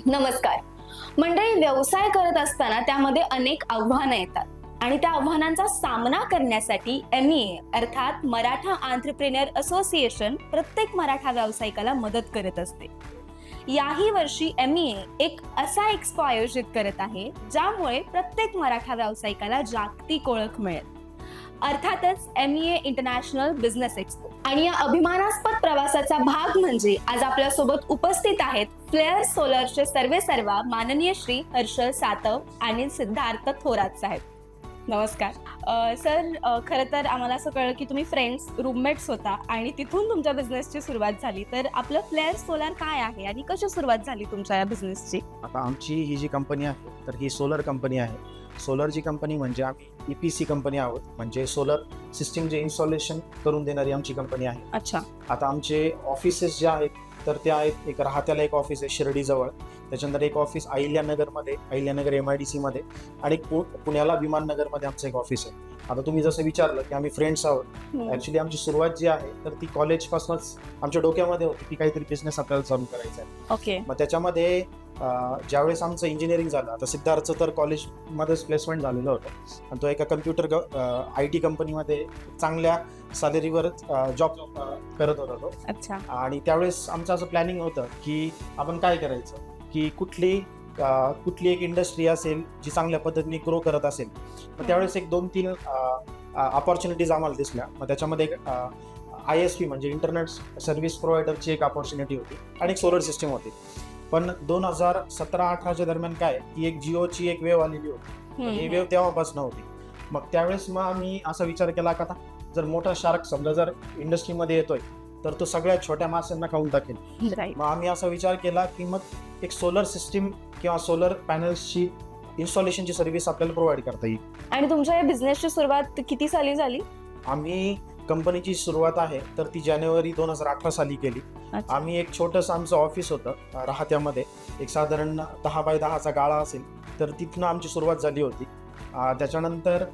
नमस्कार मंडळी. व्यवसाय करत असताना त्यामध्ये अनेक आव्हानं येतात आणि त्या आव्हानांचा सामना करण्यासाठी MEA अर्थात मराठा एंटरप्रेन्योर असोसिएशन प्रत्येक मराठा व्यावसायिकाला मदत करत असते. याही वर्षी MEA एक असा एक्स्पो आयोजित करत आहे ज्यामुळे प्रत्येक मराठा व्यावसायिकाला जागतिक ओळख मिळेल. अर्थातच MEA इंटरनॅशनल बिझनेस एक्स्पो. आणि या अभिमानास्पद प्रवासाचा भाग म्हणजे आज आपल्या सोबत उपस्थित आहेत फ्लेअर सोलरचे सर्वेसर्वा माननीय श्री हर्षल सातव आणि सिद्धार्थ थोरात साहेब. नमस्कार सर. खरं तर आम्हाला असं कळलं की तुम्ही फ्रेंड्स रूममेट्स होता आणि तिथून तुमच्या बिझनेसची सुरुवात झाली. तर आपलं फ्लेअर सोलर काय आहे आणि कशी सुरुवात झाली तुमच्या या बिझनेसची? आता आमची ही जी कंपनी आहे तर ही सोलर कंपनी आहे. सोलरची कंपनी म्हणजे आम्ही EPC कंपनी आहोत, म्हणजे सोलर सिस्टीम जे इन्स्टॉलेशन करून देणारी आमची कंपनी आहे. अच्छा. आता आमचे ऑफिसेस जे आहेत तर ते आहेत, एक राहत्याला एक ऑफिस आहे शिर्डीजवळ, त्याच्यानंतर एक ऑफिस अहिल्यानगरमध्ये, अहिल्यानगर MIDC मध्ये, आणि पुण्याला विमाननगरमध्ये आमचं एक ऑफिस आहे. आता तुम्ही जसं विचारलं की आम्ही फ्रेंड्स आहोत, ऍक्च्युली आमची सुरुवात जी आहे तर ती कॉलेजपासूनच आमच्या डोक्यामध्ये होती की काहीतरी बिझनेस आपल्याला चालू करायचा आहे. ओके. मग त्याच्यामध्ये ज्यावेळेस आमचं इंजिनिअरिंग झालं, आता सिद्धार्थचं तर कॉलेजमध्येच प्लेसमेंट झालेलं होतं आणि तो एका कम्प्युटर IT कंपनीमध्ये चांगल्या सॅलरीवर जॉब करत होता तो. अच्छा. आणि त्यावेळेस आमचं असं प्लॅनिंग होतं की आपण काय करायचं, की कुठली एक इंडस्ट्री असेल जी चांगल्या पद्धतीने ग्रो करत असेल. मग त्यावेळेस एक 2-3 अपॉर्च्युनिटीज आम्हाला दिसल्या. मग त्याच्यामध्ये एक ISP म्हणजे इंटरनेट सर्व्हिस प्रोव्हायडरची एक अपॉर्च्युनिटी होती आणि एक सोलर सिस्टीम होती. पण 2017-18च्या दरम्यान काय, ती एक जिओची एक वेव आलेली होती. ही वेव तेव्हापासून होती. मग त्यावेळेस मग आम्ही असा विचार केला का आता जर मोठा शार्क समजा जर इंडस्ट्रीमध्ये येतोय तर तो सगळ्यात छोट्या माणसांना खाऊन टाकेल. मग आम्ही असा विचार केला की मग एक सोलर सिस्टीम किंवा सोलर पॅनल्सची इन्स्टॉलेशनची सर्व्हिस आपल्याला प्रोव्हाइड करता येईल. आणि तुमच्या या बिझनेसची सुरुवात किती साली झाली? आम्ही कंपनीची सुरुवात आहे तर ती जानेवारी 2018 साली केली. आम्ही एक छोटंसं आमचं ऑफिस होतं राहत्यामध्ये, एक साधारण 10 बाय 10चा गाळा असेल, तर तिथनं आमची सुरुवात झाली होती. त्याच्यानंतर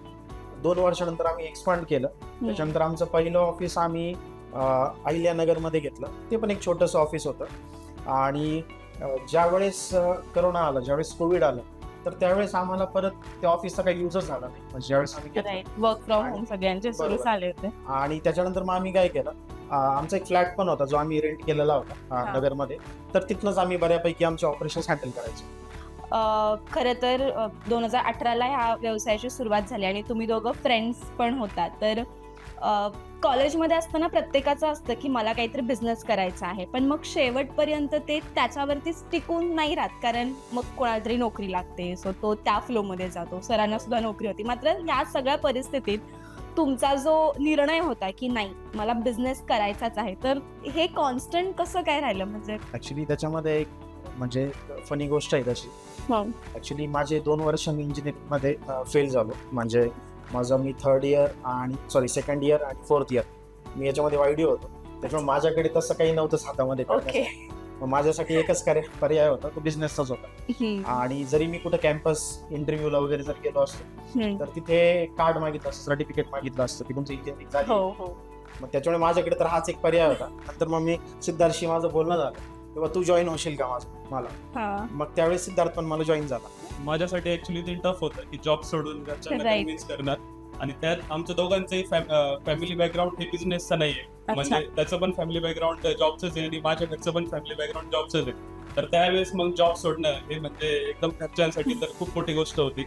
2 वर्षानंतर आम्ही एक्सपांड केलं. त्याच्यानंतर आमचं पहिलं ऑफिस आम्ही अहिल्यानगरमध्ये घेतलं. ते पण एक छोटंसं ऑफिस होतं. आणि ज्यावेळेस करोना आला, ज्यावेळेस कोविड आलं, तर त्यावेळेस आम्हाला परत त्या ऑफिसचा काही युजच झाला नाही. म्हणजे ज्यावेळेस आम्ही वर्क फ्रॉम होम सगळ्यांचे सुरू झाले होते. आणि त्याच्यानंतर मग आम्ही काय केलं, आमचा एक फ्लॅट पण होता जो आम्ही रेंट केलेला होता नगरमध्ये, तर तिथनंच आम्ही बऱ्यापैकी आमचे ऑपरेशन्स हँडल करायचो. खरं तर 2018ला ह्या व्यवसायाची सुरुवात झाली आणि तुम्ही दोघं फ्रेंड्स पण होता. तर कॉलेजमध्ये असताना प्रत्येकाचं असतं की मला काहीतरी बिझनेस करायचा आहे, पण मग शेवटपर्यंत ते त्याच्यावरतीच टिकून नाही राहत, कारण मग कोणाला तरी नोकरी लागते, सो तो त्या फ्लोमध्ये जातो. सरांना सुद्धा नोकरी होती. मात्र या सगळ्या परिस्थितीत तुमचा जो निर्णय होता की नाही मला बिझनेस करायचाच आहे, तर हे कॉन्स्टंट कसं काय राहिलं? म्हणजे ऍक्च्युली त्याच्यामध्ये एक म्हणजे फनी गोष्ट आहे तशी. ऍक्च्युली माझे 2 वर्ष मी इंजिनिअरिंग मध्ये फेल झालो. म्हणजे माझं मी सेकंड इयर आणि 4th इयर मी याच्यामध्ये YD होतो. त्याच्यामुळे माझ्याकडे तसं काही नव्हतं हातामध्ये. मग माझ्यासाठी एकच पर्याय होता, तो बिझनेसचाच होता. आणि जरी मी कुठे कॅम्पस इंटरव्ह्यूला वगैरे जर गेलो असतो तर तिथे कार्ड मागितलं असतं, सर्टिफिकेट मागितलं असतं की तुमचं इंजिनिअरिंग झाली. मग त्याच्यामुळे माझ्याकडे तर हाच एक पर्याय होता. नंतर मग मी सिद्धार्थशी माझं बोलणं झालं, तेव्हा तू जॉईन होशील का मला. मग त्यावेळेस सिद्धार्थ पण मला जॉईन झाला. माझ्यासाठी ऍक्च्युली ते टफ होतं की जॉब सोडून घरच्यांना कन्व्हिन्स करणार, आणि त्यात आमच्या दोघांचंही फॅमिली बॅकग्राऊंड हे बिझनेसचं नाहीये. म्हणजे त्याचं पण फॅमिली बॅकग्राऊंड जॉबचंच आहे आणि माझ्या घरचं पण फॅमिली बॅकग्राऊंड जॉबचंच आहे. तर त्यावेळेस मग जॉब सोडणं हे म्हणजे एकदम घरच्यांसाठी तर खूप मोठी गोष्ट होती.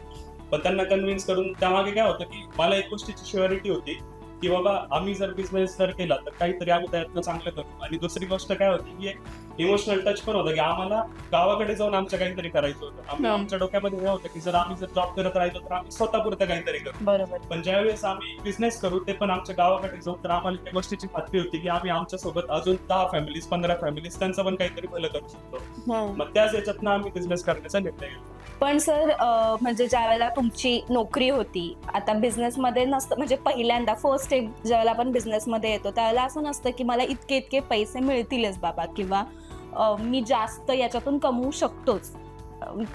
पण त्यांना कन्व्हिन्स करून त्यामागे काय होतं की मला एक गोष्टीची शुअरिटी होती की बाबा आम्ही जर बिझनेस जर केला तर काहीतरी आम्ही त्यातनं चांगलं करू. आणि दुसरी गोष्ट काय होती की एक इमोशनल टच पण होतं की आम्हाला गावाकडे जाऊन आमचं काहीतरी करायचं होतं. आमच्या डोक्यामध्ये हे होतं की जर आम्ही जर जॉब करत राहिलो तर आम्ही स्वतःपुरतं काहीतरी करू. बरोबर. पण ज्यावेळेस आम्ही बिझनेस करू ते पण आमच्या गावाकडे जाऊ, तर आम्हाला त्या गोष्टीची खात्री होती की आम्ही आमच्या सोबत अजून 10 फॅमिलीज 15 फॅमिलीज त्यांचं पण काहीतरी भलं करू शकतो. मग त्याच याच्यातनं आम्ही बिझनेस करण्याचा निर्णय घेतला. पण सर म्हणजे ज्या वेळेला तुमची नोकरी होती, आता बिझनेसमध्ये नसतं, म्हणजे पहिल्यांदा फर्स्ट स्टेप ज्यावेळेला आपण बिझनेसमध्ये येतो त्यावेळेला असं नसतं की मला इतके पैसे मिळतीलच बाबा, किंवा मी जास्त याच्यातून कमवू शकतोच,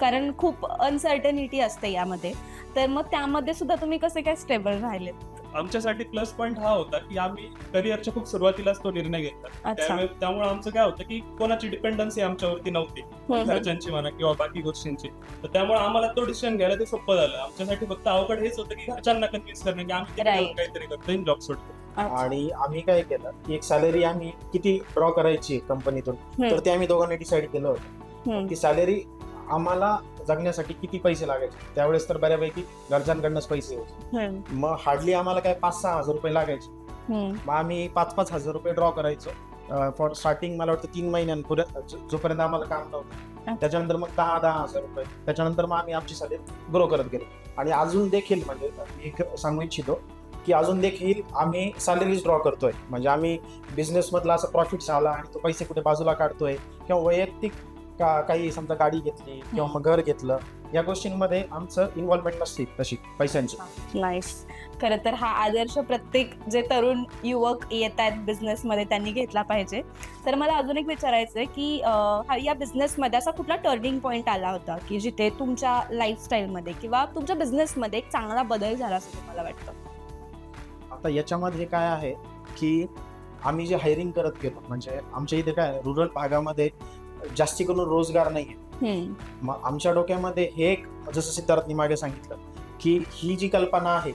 कारण खूप अनसर्टनिटी असते यामध्ये. तर मग त्यामध्ये सुद्धा तुम्ही कसे काय स्टेबल राहिलेत? आमच्यासाठी प्लस पॉईंट हा होता की आम्ही करिअरच्या खूप सुरुवातीलाच तो निर्णय घेतला. त्यामुळे आमचं काय होतं की कोणाची डिपेंडन्सी आमच्यावरती नव्हती, घरच्यांची म्हणा किंवा बाकी गोष्टींची. तर त्यामुळे आम्हाला तो डिसिजन घ्यायला ते सोपं झालं. आमच्यासाठी फक्त अवघड हेच होतं की घरच्यांना कन्व्हिन्स करणे की आम्ही काहीतरी करतो, जॉब सोडतो. आणि आम्ही काय केलं की एक सॅलरी आम्ही किती ड्रॉ करायची कंपनीतून, तर ते आम्ही दोघांनी डिसाईड केलं होतं की सॅलरी आम्हाला जगण्यासाठी किती पैसे लागायचे. त्यावेळेस तर बऱ्यापैकी घरच्यांकडनंच पैसे होते, मग हार्डली आम्हाला काय 5-6 हजार रुपये लागायचे. मग आम्ही 5-5 हजार रुपये ड्रॉ करायचो फॉर स्टार्टिंग. मला वाटतं 3 महिन्यांपुढे जोपर्यंत आम्हाला काम नव्हतं. त्याच्यानंतर मग 10-10 हजार रुपये. त्याच्यानंतर मग आम्ही आमची सॅलरी ग्रो करत गेलो. आणि अजून देखील म्हणजे एक सांगू इच्छितो की अजून देखील आम्ही सॅलरीज ड्रॉ करतोय. म्हणजे आम्ही बिझनेस मधला असं प्रॉफिट झाला आणि तो पैसे कुठे बाजूला काढतोय किंवा वैयक्तिक काही समजा गाडी घेतली किंवा मग घर घेतलं, या गोष्टींमध्ये आमचं इन्व्हॉल्वमेंट नसते तशी पैशांची. नाईस. खरं तर हा आदर्श प्रत्येक जे तरुण युवक येत आहेत बिझनेसमध्ये त्यांनी घेतला पाहिजे. तर मला अजून एक विचारायचं आहे की या बिझनेसमध्ये असा कुठला टर्निंग पॉईंट आला होता की जिथे तुमच्या लाईफस्टाईलमध्ये किंवा तुमच्या बिझनेसमध्ये एक चांगला बदल झाला असं तुम्हाला वाटतं? आता याच्यामध्ये काय आहे की आम्ही जे हायरिंग करत गेलो, म्हणजे आमच्या इथे काय रुरल भागामध्ये जास्ती करून रोजगार नाहीये. मग आमच्या डोक्यामध्ये हे एक, जसं सिद्धार्थनी मागे सांगितलं की ही जी कल्पना आहे,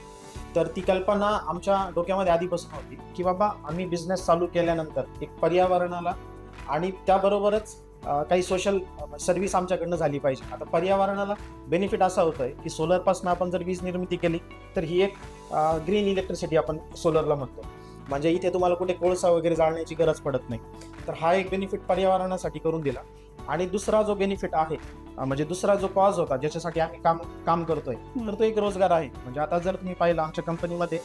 तर ती कल्पना आमच्या डोक्यामध्ये आधीपासून होती की बाबा आम्ही बिझनेस चालू केल्यानंतर एक पर्यावरणाला आणि त्याबरोबरच काही सोशल सर्व्हिस आमच्याकडनं झाली पाहिजे. आता पर्यावरणाला बेनिफिट असा होतोय की सोलरपासून आपण जर वीज निर्मिती केली तर ही एक ग्रीन इलेक्ट्रिसिटी आपण सोलरला म्हणतो. म्हणजे इथे तुम्हाला कुठे कोळसा वगैरे जाळण्याची गरज पडत नाही. तर हा एक बेनिफिट पर्यावरणासाठी करून दिला. आणि दुसरा जो बेनिफिट आहे, म्हणजे दुसरा जो कॉज होता ज्याच्यासाठी आम्ही काम करतोय, तर तो एक रोजगार आहे. म्हणजे आता जर तुम्ही पाहिलं आमच्या कंपनीमध्ये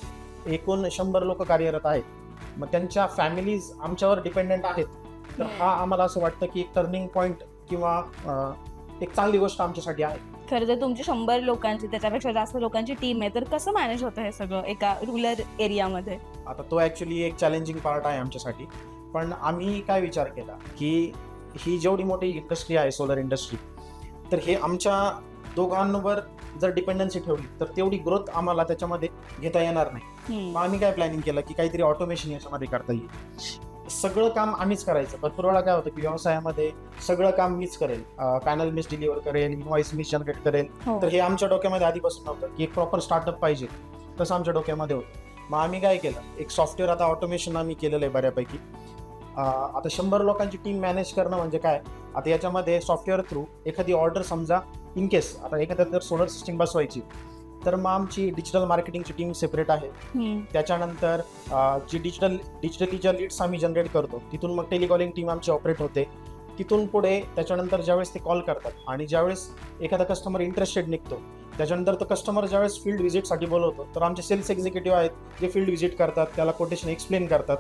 एकूण 100 लोक कार्यरत आहेत. मग त्यांच्या फॅमिलीज आमच्यावर डिपेंडेंट आहेत. तर हा आम्हाला असं वाटतं की एक टर्निंग पॉईंट किंवा एक चांगली गोष्ट आमच्यासाठी आहे. खरं तर तुमची 100 लोकांची, त्याच्यापेक्षा जास्त लोकांची टीम आहे, तर कसं मॅनेज होतं हे सगळं एका रुरल एरियामध्ये? आता तो ॲक्च्युली एक चॅलेंजिंग पार्ट आहे आमच्यासाठी. पण आम्ही काय विचार केला की ही जेवढी मोठी इंडस्ट्री आहे सोलर इंडस्ट्री, तर हे आमच्या दोघांवर जर डिपेंडन्सी ठेवली तर तेवढी ग्रोथ आम्हाला त्याच्यामध्ये घेता येणार नाही. मग आम्ही काय प्लॅनिंग केलं की काहीतरी ऑटोमेशन याच्यामध्ये करता येईल. सगळं काम आम्हीच करायचं. भरपूर वेळा काय होतं की व्यवसायामध्ये सगळं काम मीच करेल, पॅनल मीच डिलिव्हर करेल, इनव्हॉइस मीच जनरेट करेल. तर हे आमच्या डोक्यामध्ये आधीपासून नव्हतं की एक प्रॉपर स्टार्टअप पाहिजे, तसं आमच्या डोक्यामध्ये होतं. मग आम्ही काय केलं, एक सॉफ्टवेअर आता ऑटोमेशन आम्ही केलेलं आहे बऱ्यापैकी. आता 100 लोकांची टीम मॅनेज करणं म्हणजे काय, आता याच्यामध्ये सॉफ्टवेअर थ्रू एखादी ऑर्डर समजा इन केस आता एखाद्या जर सोलर सिस्टीम बसवायची, तर मग आमची डिजिटल मार्केटिंगची टीम सेपरेट आहे. त्याच्यानंतर जी डिजिटली ज्या लीड्स आम्ही जनरेट करतो तिथून मग टेलिकॉलिंग टीम आमची ऑपरेट होते. तिथून पुढे त्याच्यानंतर ज्यावेळेस ते कॉल करतात आणि ज्यावेळेस एखादा कस्टमर इंटरेस्टेड निघतो, त्याच्यानंतर तो कस्टमर ज्यावेळेस फील्ड व्हिजिटसाठी बोलवतो, तर आमचे सेल्स एक्झिक्युटिव्ह आहेत जे फील्ड व्हिजिट करतात, त्याला कोटेशन एक्सप्लेन करतात.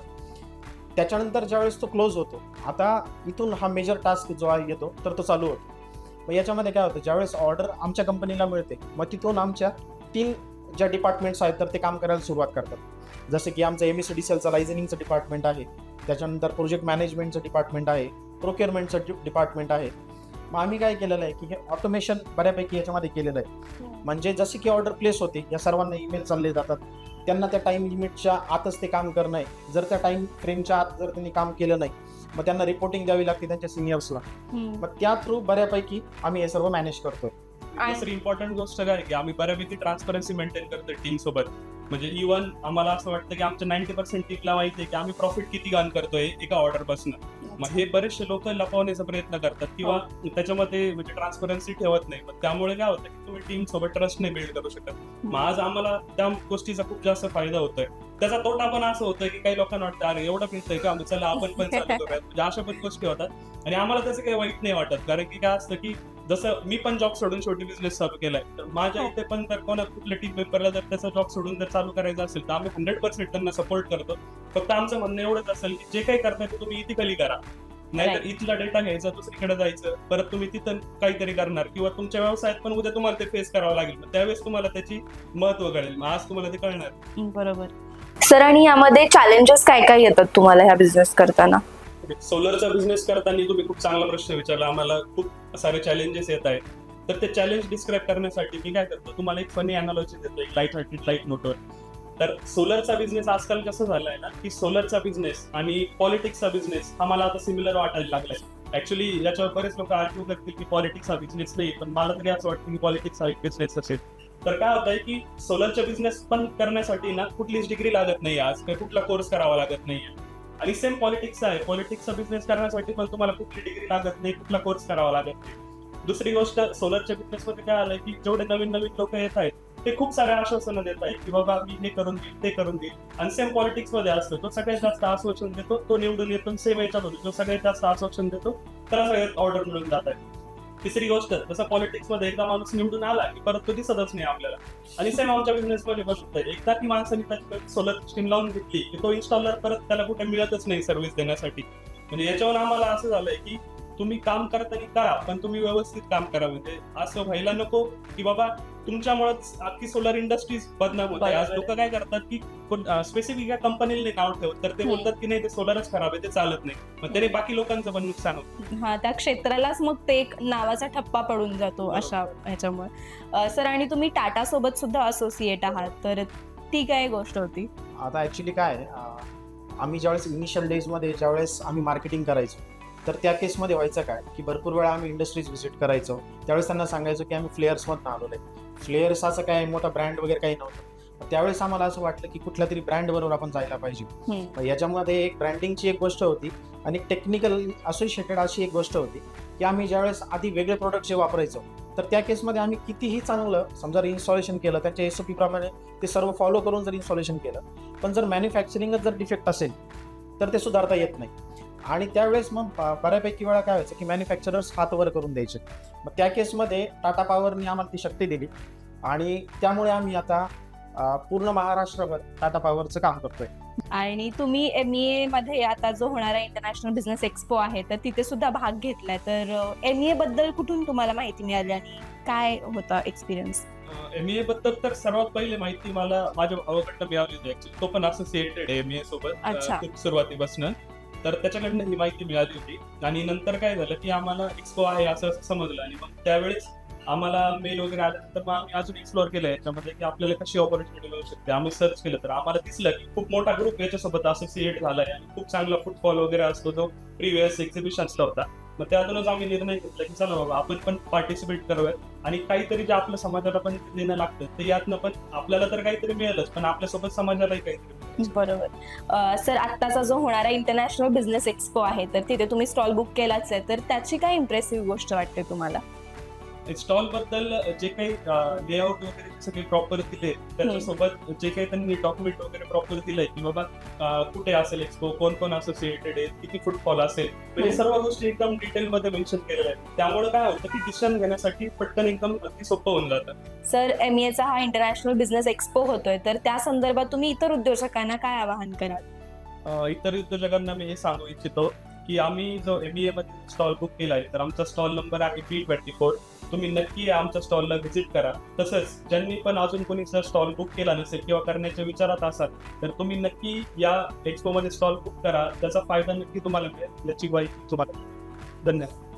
त्याच्यानंतर ज्यावेळेस तो क्लोज होतो, आता इथून हा मेजर टास्क जो आहे येतो, तर तो चालू होतो. मग याच्यामध्ये काय होतं, ज्यावेळेस ऑर्डर आमच्या कंपनीला मिळते, मग तिथून आमच्या 3 ज्या डिपार्टमेंट्स आहेत तर ते काम करायला सुरुवात करतात. जसं की आमचं MSDCLचं लायझनिंगचं डिपार्टमेंट आहे, त्याच्यानंतर प्रोजेक्ट मॅनेजमेंटचं डिपार्टमेंट आहे, प्रोक्युअरमेंटचं डिपार्टमेंट आहे. मग आम्ही काय केलेलं आहे की हे ऑटोमेशन बऱ्यापैकी याच्यामध्ये केलेलं आहे. म्हणजे जशी की ऑर्डर प्लेस होते, या सर्वांना ईमेल चालले जातात, त्यांना त्या टाइम लिमिटच्या आतच ते काम करणं आहे. जर त्या टाइम फ्रेमच्या आत जर त्यांनी काम केलं नाही, मग त्यांना रिपोर्टिंग द्यावी लागते त्यांच्या सिनियर्सला. मग त्या थ्रू बऱ्यापैकी आम्ही हे सर्व मॅनेज करतोय. दुसरी इम्पॉर्टंट गोष्ट काय की आम्ही बऱ्यापैकी ट्रान्सपरन्सी मेंटेन करतोय टीम सोबत. म्हणजे इव्हन आम्हाला असं वाटतं की आमच्या 90% टीमला माहिती आहे की आम्ही प्रॉफिट किती गान करतोय एका ऑर्डर पासून. मग हे बरेचसे लोक लपवण्याचा प्रयत्न करतात किंवा त्याच्यामध्ये म्हणजे ट्रान्सपरन्सी ठेवत नाही. मग त्यामुळे काय होतं की तुम्ही टीम सोबत ट्रस्ट नाही बिल्ड करू शकत. मग आज आम्हाला त्या गोष्टीचा खूप जास्त फायदा होतोय. त्याचा तोटा पण असं होतं की काही लोकांना वाटतं अरे एवढं मिळतंय का, चला आपण पण चालू करूयात. म्हणजे अशा पण गोष्टी होतात. आणि आम्हाला त्याचं काही वाईट नाही वाटत, कारण की काय असतं की जसं मी पण जॉब सोडून शेवटी बिझनेस चालू केलाय, तर माझ्या इथे पण तर कुठल्या टीम मेंबरला जर त्याचा जॉब सोडून जर चालू करायचा असेल तर आम्ही 100% त्यांना सपोर्ट करतो. फक्त आमचं म्हणणं एवढंच असेल की जे काही करताय ते तुम्ही इथिकली करा. नाहीतर इथला डेटा घ्यायचा, दुसरीकडे जायचं, परत तुम्ही तिथं काहीतरी करणार किंवा तुमच्या व्यवसायात पण उद्या तुम्हाला ते फेस करावं लागेल. त्यावेळेस तुम्हाला त्याची महत्व कळेल. मग आज तुम्हाला ते कळणार. बरोबर सर. आणि यामध्ये चॅलेंजेस काय काय येतात तुम्हाला ह्या बिझनेस करताना? सोलरचा बिझनेस करताना तुम्ही खूप चांगला प्रश्न विचारला. आम्हाला खूप सारे चॅलेंजेस येत आहेत. तर ते चॅलेंज डिस्क्राईब करण्यासाठी मी काय करतो, तुम्हाला एक फनी अनालॉजी देतो एक लाईट नोटवर. तर सोलरचा बिझनेस आजकाल कसं झालाय ना, की सोलरचा बिझनेस आणि पॉलिटिक्सचा बिझनेस हा मला आता सिमिलर वाटायला लागलाय. ऍक्च्युली याच्यावर बरेच लोक आर्ग्यू करतील की पॉलिटिक्स हा बिझनेस नाही, पण मला तरी असं वाटतं की पॉलिटिक्स हा एक बिझनेस असेल. तर काय होत आहे की सोलरचा बिझनेस पण करण्यासाठी ना कुठलीच डिग्री लागत नाही, आज काही कुठला कोर्स करावा लागत नाहीये. आणि सेम पॉलिटिक्स आहे, पॉलिटिक्सचा बिझनेस करण्यासाठी पण तुम्हाला कुठली डिग्री लागत नाही, कुठला कोर्स करावा लागत नाही. दुसरी गोष्ट, सोलरच्या बिझनेस मध्ये काय आलंय की जेवढे नवीन नवीन लोक येत आहेत ते खूप सारे आश्वासनं देत आहेत की बाबा मी हे करून देईल, ते करून देईल. आणि सेम पॉलिटिक्स मध्ये असतो, तो सगळ्यात जास्त आश्वासन देतो, तो निवडून येतो. सेम याच्यात होतो, जो सगळ्यात जास्त आश्वासन देतो त्याला सगळ्यात ऑर्डर मिळून जात आहे. तिसरी गोष्ट, जसं पॉलिटिक्स मध्ये एकदा माणूस निवडून आला की परत तो दिसतच नाही आपल्याला. आणि सेम आमच्या बिझनेस मध्ये बसत आहे, एकदा की माणसाने त्याची सोलर सिस्टीम लावून घेतली की तो इन्स्टॉलर परत त्याला कुठे मिळतच नाही सर्व्हिस देण्यासाठी. म्हणजे याच्यावर आम्हाला असं झालंय की तुम्ही काम करताना करा, पण तुम्ही व्यवस्थित काम करा. म्हणजे असं व्हायला नको की बाबा तुमच्यामुळेच अख्खी सोलर इंडस्ट्रीज बदनाम होते. आज लोक काय करतात की स्पेसिफिक या कंपनीला नाव ठेवत, तर ते बोलतात की नाही ते सोलरच खराब आहे, ते चालत नाही, मग त्याने बाकी लोकांचं पण नुकसान होतं. हा, त्या क्षेत्रालाच मग ते एक नावाचा ठप्पा पडून जातो अशा ह्याच्यामुळे. सर, आणि तुम्ही टाटा सोबत सुद्धा असोसिएट आहात, तर ती काय गोष्ट होती? आता ॲक्च्युली काय आहे, आम्ही ज्यावेळेस इनिशियल डेजमध्ये ज्यावेळेस आम्ही मार्केटिंग करायचो, तर त्या केसमध्ये व्हायचं काय की भरपूर वेळा आम्ही इंडस्ट्रीज व्हिजिट करायचो. त्यावेळेस त्यांना सांगायचो की आम्ही फ्लेअर्समधून आलेलो आहे. फ्लेअर्स असं काय मोठा ब्रँड वगैरे काही नव्हतं. त्यावेळेस आम्हाला असं वाटलं की कुठल्या तरी ब्रँड बरोबर आपण जायला पाहिजे. याच्यामध्ये एक ब्रँडिंगची एक गोष्ट होती आणि टेक्निकल असोसिएटेड अशी एक गोष्ट होती की आम्ही ज्यावेळेस आधी वेगळे प्रोडक्ट जे वापरायचो, तर त्या केसमध्ये आम्ही कितीही चांगलं समजा इन्स्टॉलेशन केलं, त्यांच्या SOP प्रमाणे ते सर्व फॉलो करून जर इन्स्टॉलेशन केलं, पण जर मॅन्युफॅक्चरिंगच जर डिफेक्ट असेल तर ते सुधारता येत नाही. आणि त्यावेळेस मग बऱ्यापैकी वेळा काय व्हायचं की मॅन्युफॅक्चरर्स हात वर करून द्यायचे. मग त्या केसमध्ये टाटा पॉवरनी आम्हाला ती शक्ती दिली आणि त्यामुळे आम्ही आता पूर्ण महाराष्ट्रभर टाटा पॉवरचं काम करतोय. आणि तुम्ही MEA मध्ये आता जो होणारा इंटरनॅशनल बिझनेस एक्सपो आहे, तर तिथे सुद्धा भाग घेतलाय. तर MEA बद्दल कुठून तुम्हाला माहिती मिळाली आणि काय होता एक्सपिरियन्स? MEA बद्दल तर सर्वात पहिले माहिती मला माझ्या भावाकडनं मिळाली होती. ऍक्च्युली तो पण असोसिएटेड आहे MEA सोबत अच्छा. खूप सुरुवातीपासून. तर त्याच्याकडनं ही माहिती मिळाली होती. आणि नंतर काय झालं की आम्हाला एक्सपो आहे असं समजलं, आणि मग त्यावेळेस आम्हाला मेल वगैरे आल्यानंतर मग आम्ही अजून एक्सप्लोअर केलं याच्यामध्ये की आपल्याला कशी ऑपॉर्च्युनिटी मिळू शकते. आम्ही सर्च केलं तर आम्हाला दिसलं की खूप मोठा ग्रुप याच्यासोबत असोसिएट झालाय आणि खूप चांगला फुटफॉल वगैरे असतो जो प्रिव्हियस एक्झिबिशन्सला होता. मग त्यातूनच आम्ही निर्णय घेतला की चला बाबा आपण पण पार्टिसिपेट करूयात आणि काहीतरी जे आपल्या समाजाला पण देणं लागतं ते यातनं पण आपल्याला तर काहीतरी मिळेलच, पण आपल्यासोबत समाजालाही काहीतरी मिळेल. बरोबर. सर, आत्ताचा जो होणारा इंटरनॅशनल बिझनेस एक्सपो आहे, तर तिथे तुम्ही स्टॉल बुक केलाच आहे, तर त्याची काय इम्प्रेसिव्ह गोष्ट वाटते तुम्हाला? स्टॉल बद्दल जे काही लेआउट वगैरे सगळे प्रॉपर दिले, त्याच्यासोबत जे काही त्यांनी डॉक्युमेंट वगैरे प्रॉपर दिलंय की बाबा कुठे असेल एक्सपो, कोण कोण असोसिएटेड आहे, किती फुटफॉल असेल, म्हणजे सर्व गोष्टी एकदम डिटेल मध्ये मेन्शन केलेल्या आहेत. त्यामुळे काय होतं की डिसिजन घेण्यासाठी पटकन एकदम अगदी सोपं होऊन जातं. सर, MEAचा हा इंटरनॅशनल बिझनेस एक्सपो होतोय, तर त्या संदर्भात तुम्ही इतर उद्योजकांना काय आवाहन कराल? इतर उद्योजकांना मी हे सांगू इच्छितो की आम्ही जो MEA मध्ये स्टॉल बुक केलाय, तर आमचा स्टॉल नंबर आहे P24. तुम्ही नक्की आमच्या स्टॉलला व्हिजिट करा. तसंच ज्यांनी पण अजून कोणी जर स्टॉल बुक केला नसेल किंवा करण्याच्या विचारात असाल, तर तुम्ही नक्की या एक्सपो मध्ये स्टॉल बुक करा. त्याचा फायदा नक्की तुम्हाला मिळेल याची ग्वाही तुम्हाला. धन्यवाद.